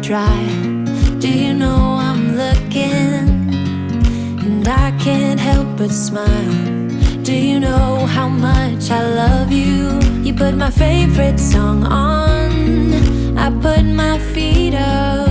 dry. Do you know I'm looking? And I can't help but smile. Do you know how much I love you? You put my favorite song on, I put my feet up,